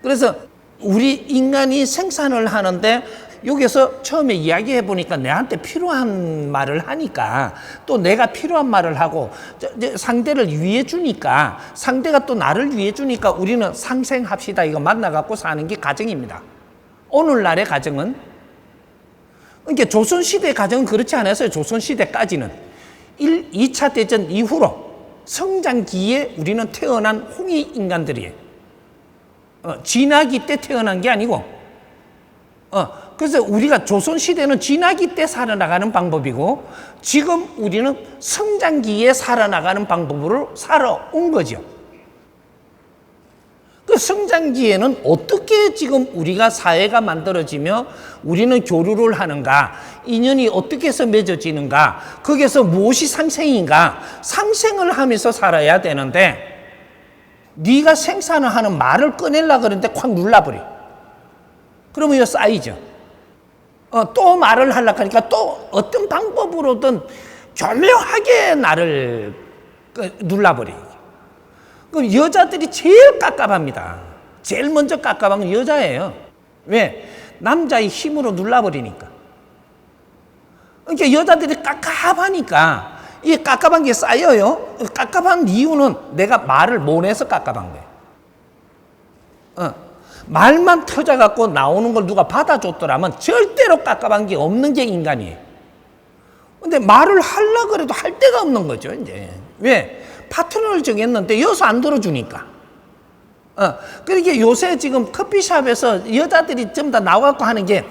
그래서 우리 인간이 생산을 하는데 여기서 처음에 이야기해 보니까 내한테 필요한 말을 하니까 또 내가 필요한 말을 하고 상대를 위해 주니까 상대가 또 나를 위해 주니까 우리는 상생합시다. 이거 만나갖고 사는 게 가정입니다. 오늘날의 가정은 그러니까 조선시대 가정은 그렇지 않았어요. 조선시대까지는 2차 대전 이후로 성장기에 우리는 태어난 홍이 인간들이에요. 진화기 때 태어난 게 아니고 그래서 우리가 조선시대는 진화기 때 살아나가는 방법이고 지금 우리는 성장기에 살아나가는 방법으로 살아온 거죠. 그 성장기에는 어떻게 지금 우리가 사회가 만들어지며 우리는 교류를 하는가, 인연이 어떻게 해서 맺어지는가, 거기에서 무엇이 상생인가, 상생을 하면서 살아야 되는데 네가 생산을 하는 말을 꺼내려고 그러는데 콱 눌러버려. 그러면 이거 쌓이죠. 또 말을 하려고 하니까 또 어떤 방법으로든 교묘하게 나를 눌러버려요. 그럼 여자들이 제일 깝깝합니다. 제일 먼저 깝깝한 건 여자예요. 왜? 남자의 힘으로 눌러버리니까. 그러니까 여자들이 깝깝하니까 이 깝깝한 게 쌓여요. 깝깝한 이유는 내가 말을 못 해서 깝깝한 거예요. 말만 터져갖고 나오는 걸 누가 받아줬더라면 절대로 깝깝한 게 없는 게 인간이에요. 근데 말을 하려고 그래도 할 데가 없는 거죠, 이제. 왜? 파트너를 정했는데 여기서 안 들어주니까. 그러니까 요새 지금 커피숍에서 여자들이 좀 더 나와갖고 하는 게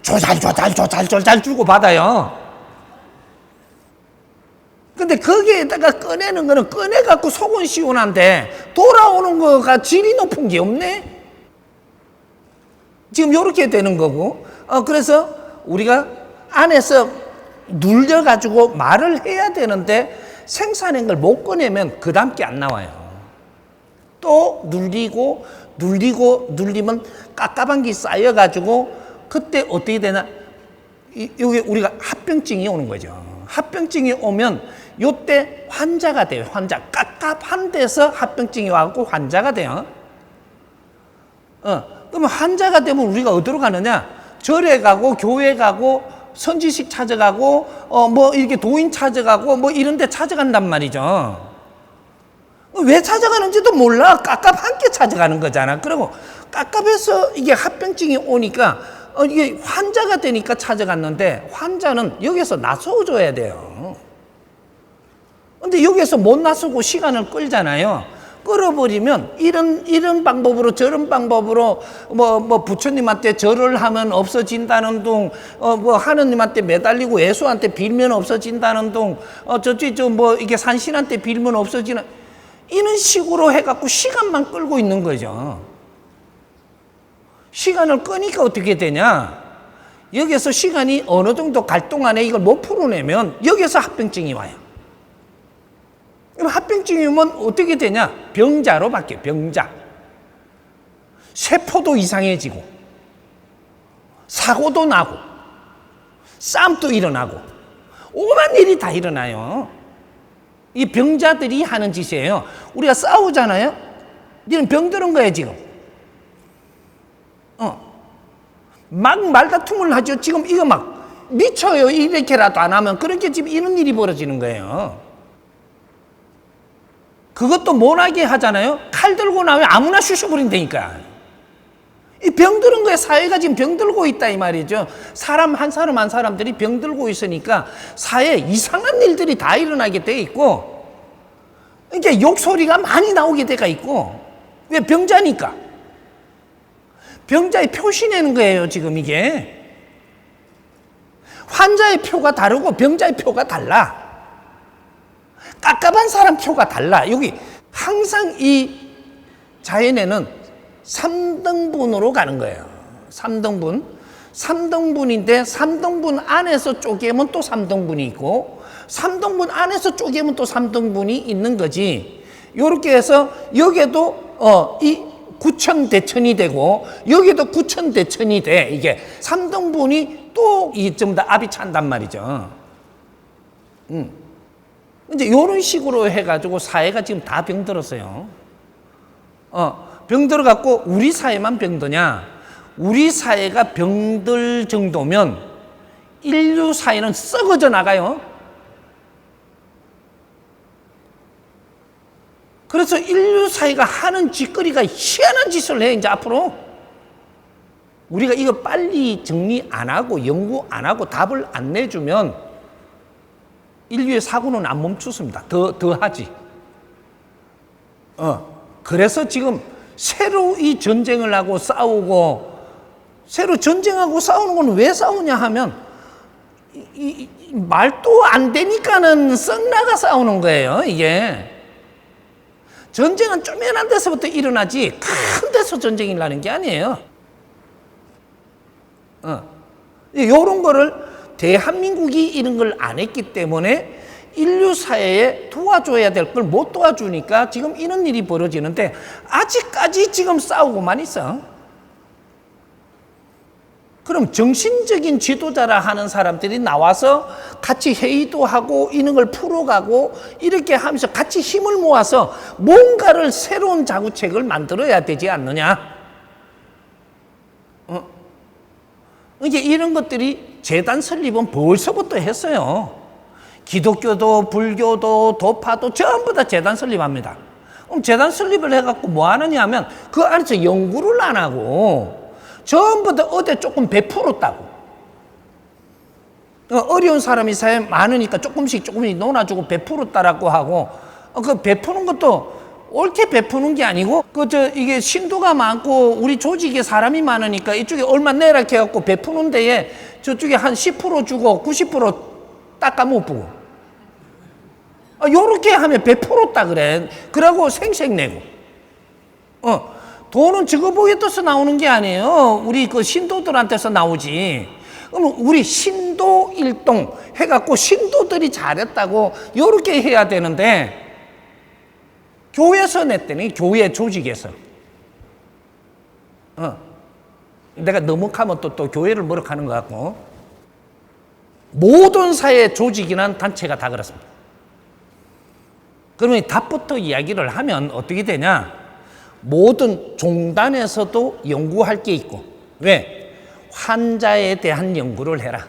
조잘 주고 받아요. 근데 거기에다가 꺼내는 거는 꺼내갖고 속은 시원한데 돌아오는 거가 질이 높은 게 없네? 지금 이렇게 되는 거고, 그래서 우리가 안에서 눌려가지고 말을 해야 되는데 생산한 걸 못 꺼내면 그 다음 게 안 나와요. 또 눌리면 깝깝한 게 쌓여가지고 그때 어떻게 되나, 여기 우리가 합병증이 오는 거죠. 합병증이 오면 요때 환자가 돼요. 환자. 깝깝한 데서 합병증이 와갖고 환자가 돼요. 그러면 환자가 되면 우리가 어디로 가느냐? 절에 가고 교회 가고 선지식 찾아가고 뭐 이렇게 도인 찾아가고 뭐 이런 데 찾아간단 말이죠. 왜 찾아가는지도 몰라. 깝깝한 게 찾아가는 거잖아. 그리고 깝깝해서 이게 합병증이 오니까 이게 환자가 되니까 찾아갔는데 환자는 여기서 나서줘야 돼요. 근데 여기서 못 나서고 시간을 끌잖아요. 끌어버리면 이런 방법으로 저런 방법으로 뭐 부처님한테 절을 하면 없어진다는 둥, 뭐 하느님한테 매달리고 예수한테 빌면 없어진다는 둥, 저쪽 뭐 이게 산신한테 빌면 없어지는, 이런 식으로 해갖고 시간만 끌고 있는 거죠. 시간을 끄니까 어떻게 되냐? 여기서 시간이 어느 정도 갈 동안에 이걸 못 풀어내면 여기서 합병증이 와요. 그럼 합병증이 오면 어떻게 되냐? 병자로 바뀌어요. 병자. 세포도 이상해지고 사고도 나고 싸움도 일어나고 오만 일이 다 일어나요. 이 병자들이 하는 짓이에요. 우리가 싸우잖아요. 니는 병들은 거예요 지금. 막 말다툼을 하죠. 지금 이거 막 미쳐요. 이렇게라도 안 하면. 그렇게 지금 이런 일이 벌어지는 거예요. 그것도 못하게 하잖아요. 칼 들고 나면 아무나 쑤셔버린다니까. 이 병들은 거에 사회가 지금 병들고 있다 이 말이죠. 사람 한 사람들이 병들고 있으니까 사회에 이상한 일들이 다 일어나게 돼 있고, 그러니까 욕소리가 많이 나오게 돼가 있고. 왜? 병자니까. 병자의 표시내는 거예요 지금 이게. 환자의 표가 다르고 병자의 표가 달라. 깝깝한 사람 표가 달라. 여기 항상 이 자연에는 3등분으로 가는 거예요. 3등분. 3등분인데 3등분 안에서 쪼개면 또 3등분이 있고 3등분 안에서 쪼개면 또 3등분이 있는 거지. 이렇게 해서 여기에도 이 구천대천이 되고 여기도 구천대천이 돼. 이게 3등분이 또 이쯤 다 압이 찬단 말이죠. 이제 이런 식으로 해가지고 사회가 지금 다 병들었어요. 병들어갖고 우리 사회만 병드냐? 우리 사회가 병들 정도면 인류 사회는 썩어져 나가요. 그래서 인류 사회가 하는 짓거리가 희한한 짓을 해, 이제 앞으로. 우리가 이거 빨리 정리 안 하고 연구 안 하고 답을 안 내주면 인류의 사고는 안 멈추습니다. 더 하지. 그래서 지금 새로 이 전쟁을 하고 싸우고, 새로 전쟁하고 싸우는 건 왜 싸우냐 하면 말도 안 되니까는 썩나가 싸우는 거예요, 이게. 전쟁은 쪼매난 데서부터 일어나지 큰 데서 전쟁이 나는 게 아니에요. 이런 거를 대한민국이 이런 걸 안 했기 때문에 인류 사회에 도와줘야 될 걸 못 도와주니까 지금 이런 일이 벌어지는데 아직까지 지금 싸우고만 있어. 그럼 정신적인 지도자라 하는 사람들이 나와서 같이 회의도 하고 이런 걸 풀어가고 이렇게 하면서 같이 힘을 모아서 뭔가를 새로운 자구책을 만들어야 되지 않느냐. 이제 이런 것들이 재단 설립은 벌써부터 했어요. 기독교도 불교도 도파도 전부 다 재단 설립합니다. 그럼 재단 설립을 해갖고 뭐 하느냐 하면 그 안에서 연구를 안 하고 전부 다 어디 조금 베풀었다고. 어려운 사람이 사회 많으니까 조금씩 놀아주고 베풀었다라고 하고, 그 베푸는 것도 옳게 베푸는 게 아니고, 이게 신도가 많고 우리 조직에 사람이 많으니까 이쪽에 얼마 내라 해갖고 베푸는 데에 저쪽에 한 10% 주고 90% 닦아 못 보고. 요렇게 하면 베풀었다 그래. 그러고 생색내고. 돈은 저거 떠서 나오는 게 아니에요. 우리 그 신도들한테서 나오지. 그러면 우리 신도 일동 해갖고 신도들이 잘했다고 요렇게 해야 되는데, 교회에서 냈더니 교회 조직에서. 내가 너무 하면 또 교회를 뭐라고 것 같고. 모든 사회 조직이란 단체가 다 그렇습니다. 그러면 답부터 이야기를 하면 어떻게 되냐? 모든 종단에서도 연구할 게 있고. 왜? 환자에 대한 연구를 해라.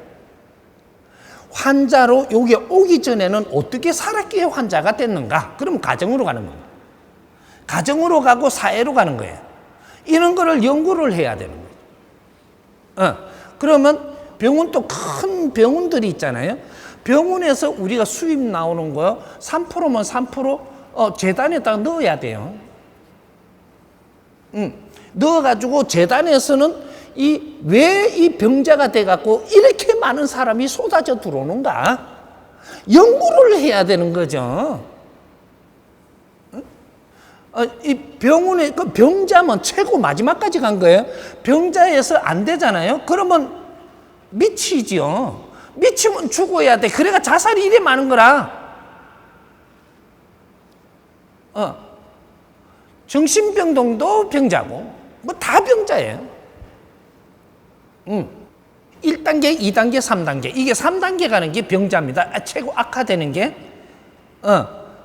환자로 여기 오기 전에는 어떻게 살았기에 환자가 됐는가? 그러면 가정으로 가는 겁니다. 가정으로 가고 사회로 가는 거예요. 이런 거를 연구를 해야 되는 거예요. 그러면 병원, 또 큰 병원들이 있잖아요. 병원에서 우리가 수입 나오는 거 3%면 3% 재단에다가 넣어야 돼요. 넣어가지고 재단에서는 왜 이 병자가 돼갖고 이렇게 많은 사람이 쏟아져 들어오는가? 연구를 해야 되는 거죠. 이 병원에, 그 병자면 최고 마지막까지 간 거예요. 병자에서 안 되잖아요. 그러면 미치죠. 미치면 죽어야 돼. 그래가 자살이 이래 많은 거라. 정신병동도 병자고, 뭐 다 병자예요. 1단계, 2단계, 3단계. 이게 3단계 가는 게 병자입니다. 최고 악화되는 게.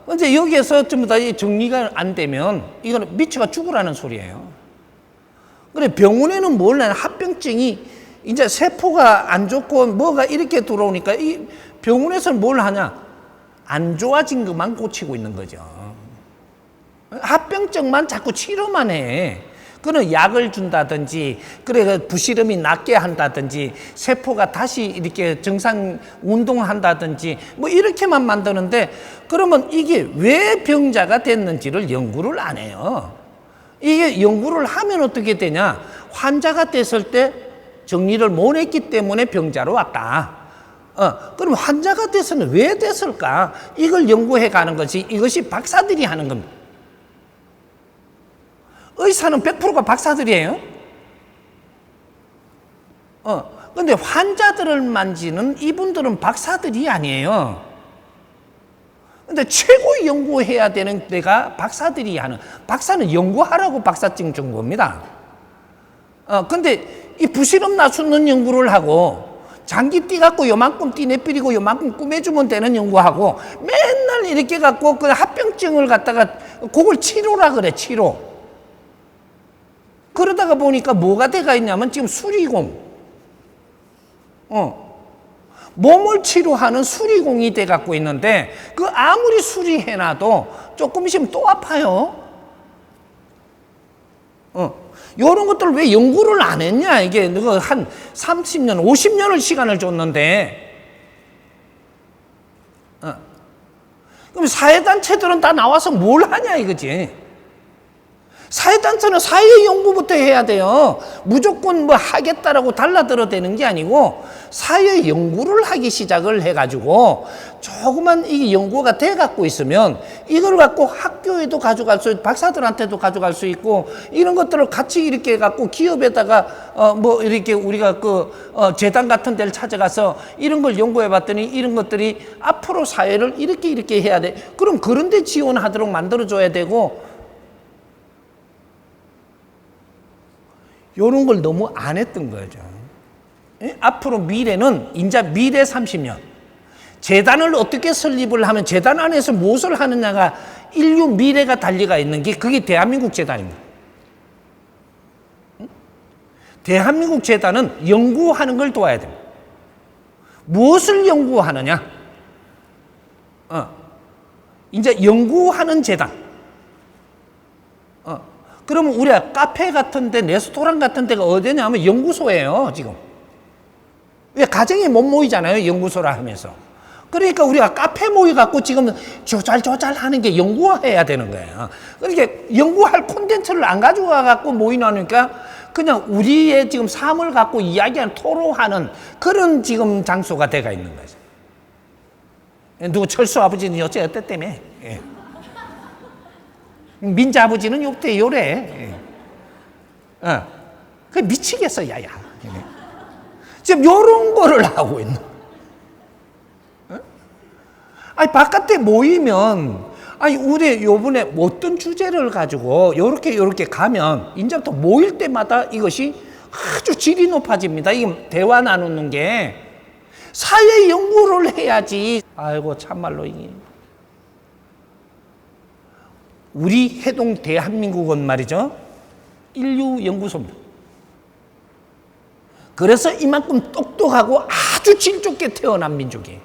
근데 여기에서 전부 다 정리가 안 되면 이거는 미쳐가 죽으라는 소리예요. 그래, 병원에는 뭘 하냐? 합병증이 이제 세포가 안 좋고 뭐가 이렇게 들어오니까 이 병원에서는 뭘 하냐? 안 좋아진 것만 고치고 있는 거죠. 합병증만 자꾸 치료만 해. 그는 약을 준다든지, 그래 부시름이 낫게 한다든지, 세포가 다시 이렇게 정상 운동한다든지, 뭐 이렇게만 만드는데, 그러면 이게 왜 병자가 됐는지를 연구를 안 해요. 이게 연구를 하면 어떻게 되냐? 환자가 됐을 때 정리를 못 했기 때문에 병자로 왔다. 그럼 환자가 돼서는 왜 됐을까? 이걸 연구해 가는 것이, 이것이 박사들이 하는 겁니다. 의사는 100%가 박사들이에요. 근데 환자들을 만지는 이분들은 박사들이 아니에요. 근데 최고 연구해야 되는 데가 박사들이 하는, 박사는 연구하라고 박사증 준 겁니다. 근데 이 부실험 낮추는 연구를 하고, 장기 띠 갖고 요만큼 띠 내뿌리고 요만큼 꾸며주면 되는 연구하고, 맨날 이렇게 갖고 그 합병증을 갖다가 그걸 치료라 그래, 치료. 그러다가 보니까 뭐가 돼가 있냐면 지금 수리공, 몸을 치료하는 수리공이 돼 갖고 있는데 그 아무리 수리해놔도 조금 있으면 또 아파요. 요런 것들을 왜 연구를 안 했냐? 이게 너가 한 30년, 50년을 시간을 줬는데, 그럼 사회단체들은 다 나와서 뭘 하냐 이거지. 사회단체는 사회 연구부터 해야 돼요. 무조건 뭐 하겠다라고 달라들어대는 게 아니고 사회 연구를 하기 시작을 해가지고 조그만 이게 연구가 돼갖고 있으면 이걸 갖고 학교에도 가져갈 수 있고 박사들한테도 가져갈 수 있고 이런 것들을 같이 이렇게 해갖고 기업에다가 뭐 이렇게 우리가 재단 같은 데를 찾아가서 이런 걸 연구해봤더니 이런 것들이 앞으로 사회를 이렇게 해야 돼. 그럼 그런 데 지원하도록 만들어줘야 되고 요런 걸 너무 안 했던 거죠. 앞으로 미래는 이제 미래 30년. 재단을 어떻게 설립을 하면 재단 안에서 무엇을 하느냐가 인류 미래가 달려가 있는 게 그게 대한민국 재단입니다. 대한민국 재단은 연구하는 걸 도와야 됩니다. 무엇을 연구하느냐? 이제 연구하는 재단. 그러면 우리가 카페 같은 데, 레스토랑 같은 데가 어디냐 하면 연구소예요, 지금. 왜 가정이 못 모이잖아요, 연구소라 하면서. 그러니까 우리가 카페 모여갖고 지금 조잘조잘 하는 게 연구해야 되는 거예요. 그러니까 연구할 콘텐츠를 안 가져가갖고 모이나니까 그냥 우리의 지금 삶을 갖고 이야기하는, 토로하는 그런 지금 장소가 돼가 있는 거죠. 누구 철수 아버지는 여태 어땠다며? 예. 민자 아버지는 요때 요래. 그 미치겠어, 야야. 지금 요런 거를 하고 있는. 아니, 바깥에 모이면, 아니, 우리 요번에 어떤 주제를 가지고 요렇게 가면, 이제부터 모일 때마다 이것이 아주 질이 높아집니다. 이게 대화 나누는 게. 사회 연구를 해야지. 아이고, 참말로 이게. 우리 해동 대한민국은 말이죠. 인류 연구소입니다. 그래서 이만큼 똑똑하고 아주 질 좋게 태어난 민족이에요.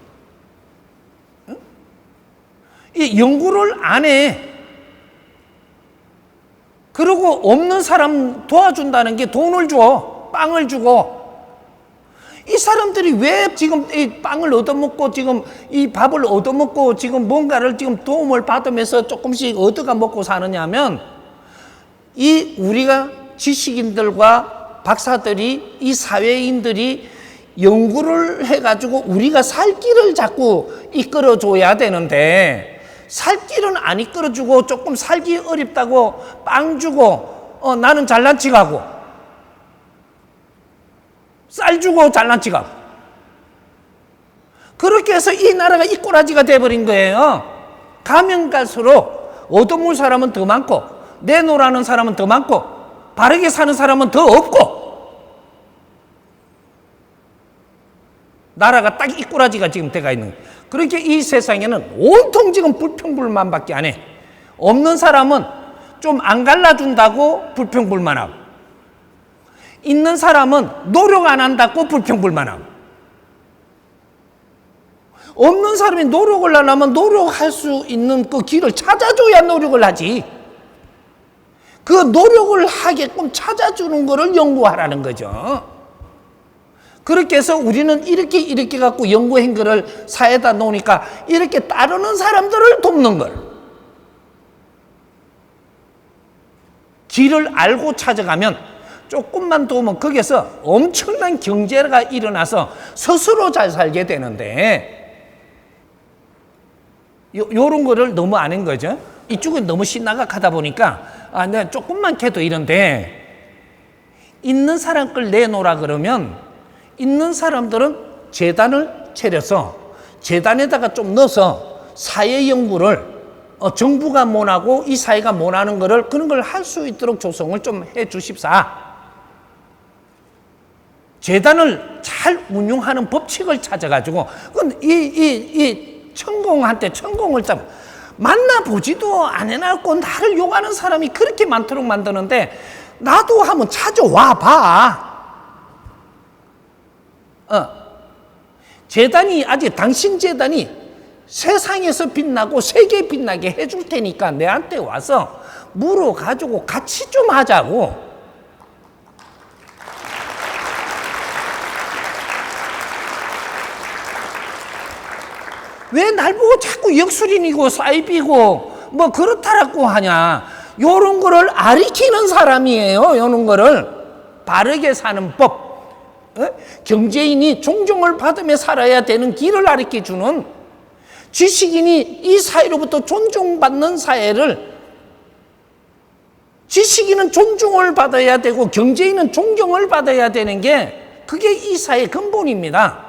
이 연구를 안 해. 그리고 없는 사람 도와준다는 게 돈을 줘. 빵을 주고. 이 사람들이 왜 지금 이 빵을 얻어먹고 지금 이 밥을 얻어먹고 지금 뭔가를 지금 도움을 받으면서 조금씩 얻어가 먹고 사느냐 하면 이 우리가 지식인들과 박사들이 이 사회인들이 연구를 해가지고 우리가 살 길을 자꾸 이끌어줘야 되는데 살 길은 안 이끌어주고 조금 살기 어렵다고 빵 주고 나는 잘난 척하고 쌀 주고 잘난 척하고 그렇게 해서 이 나라가 이 꼬라지가 돼버린 거예요. 가면 갈수록 얻어먹을 사람은 더 많고 내놓으라는 사람은 더 많고 바르게 사는 사람은 더 없고 나라가 딱 이 꼬라지가 지금 돼가 있는 거예요. 그렇게 이 세상에는 온통 지금 불평불만밖에 안 해. 없는 사람은 좀 안 갈라준다고 불평불만하고 있는 사람은 노력 안 한다고 불평불만하고 없는 사람이 노력을 안 하면 노력할 수 있는 그 길을 찾아줘야 노력을 하지. 그 노력을 하게끔 찾아주는 거를 연구하라는 거죠. 그렇게 해서 우리는 이렇게 갖고 연구한 거를 사회에다 놓으니까 이렇게 따르는 사람들을 돕는 걸. 길을 알고 찾아가면 조금만 도우면 거기서 엄청난 경제가 일어나서 스스로 잘 살게 되는데 요런 거를 너무 안 한 거죠. 이쪽은 너무 신나가 가다 보니까 내가 조금만 캐도 이런데 있는 사람 걸 내놓으라 그러면 있는 사람들은 재단을 차려서 재단에다가 좀 넣어서 사회 연구를 정부가 못하고 이 사회가 못하는 거를 그런 걸 할 수 있도록 조성을 좀 해 주십사. 재단을 잘 운용하는 법칙을 찾아가지고 이 천공한테 천공을 좀 만나보지도 안 해놨고 나를 욕하는 사람이 그렇게 많도록 만드는데 나도 한번 찾아와 봐. 재단이 아직 당신 재단이 세상에서 빛나고 세계에 빛나게 해줄 테니까 내한테 와서 물어가지고 같이 좀 하자고. 왜 날 보고 자꾸 역술인이고 사이비고 뭐 그렇다라고 하냐. 요런 거를 가르치는 사람이에요. 요런 거를 바르게 사는 법. 경제인이 존중을 받으며 살아야 되는 길을 가르쳐 주는, 지식인이 이 사회로부터 존중받는 사회를, 지식인은 존중을 받아야 되고 경제인은 존경을 받아야 되는 게 그게 이 사회의 근본입니다.